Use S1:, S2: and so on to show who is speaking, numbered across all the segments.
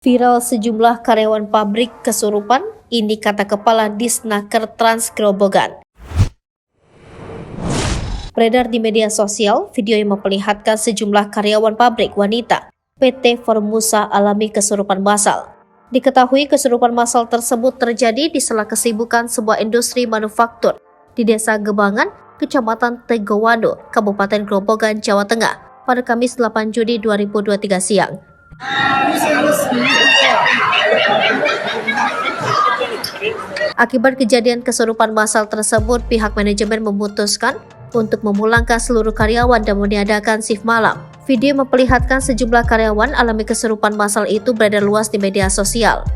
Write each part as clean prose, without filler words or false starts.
S1: Viral sejumlah karyawan pabrik kesurupan, ini kata Kepala Disnaker Trans Grobogan. Beredar di media sosial, video yang memperlihatkan sejumlah karyawan pabrik wanita PT Formusa alami kesurupan massal. Diketahui kesurupan massal tersebut terjadi di sela kesibukan sebuah industri manufaktur di Desa Gebangan, Kecamatan Tegowado, Kabupaten Grobogan, Jawa Tengah, pada Kamis 8 Juni 2023 siang. Akibat kejadian kesurupan massal tersebut, pihak manajemen memutuskan untuk memulangkan seluruh karyawan dan meniadakan shift malam. Video memperlihatkan sejumlah karyawan alami kesurupan massal itu beredar luas di media sosial.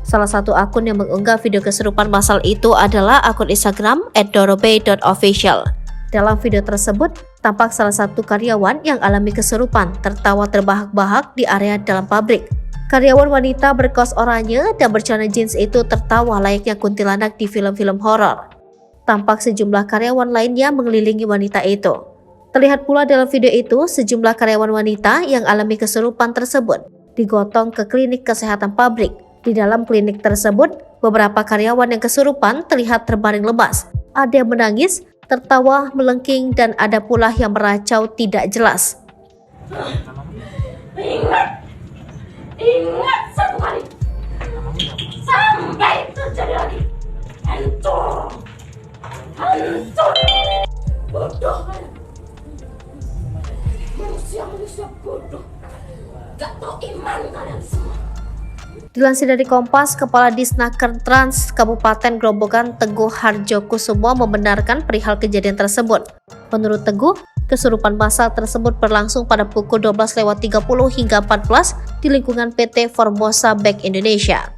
S1: Salah satu akun yang mengunggah video kesurupan massal itu adalah akun Instagram @dorobey.official. Dalam video tersebut, tampak salah satu karyawan yang alami kesurupan tertawa terbahak-bahak di area dalam pabrik. Karyawan wanita berkaos oranye dan bercelana jeans itu tertawa layaknya kuntilanak di film-film horor. Tampak sejumlah karyawan lainnya mengelilingi wanita itu. Terlihat pula dalam video itu sejumlah karyawan wanita yang alami kesurupan tersebut digotong ke klinik kesehatan pabrik. Di dalam klinik tersebut, beberapa karyawan yang kesurupan terlihat terbaring lemas. Ada yang menangis, tertawa, melengking, dan ada pula yang meracau tidak jelas.
S2: Ingat satu kali, sampai terjadi lagi, hancur, bodoh kalian, manusia bodoh, gak tau iman kalian semua.
S1: Dilansir dari Kompas, Kepala Disnaker Trans Kabupaten Grobogan Teguh Harjokusumo membenarkan perihal kejadian tersebut. Menurut Teguh, kesurupan massal tersebut berlangsung pada pukul 12.30 hingga 14 di lingkungan PT Formosa Bank Indonesia.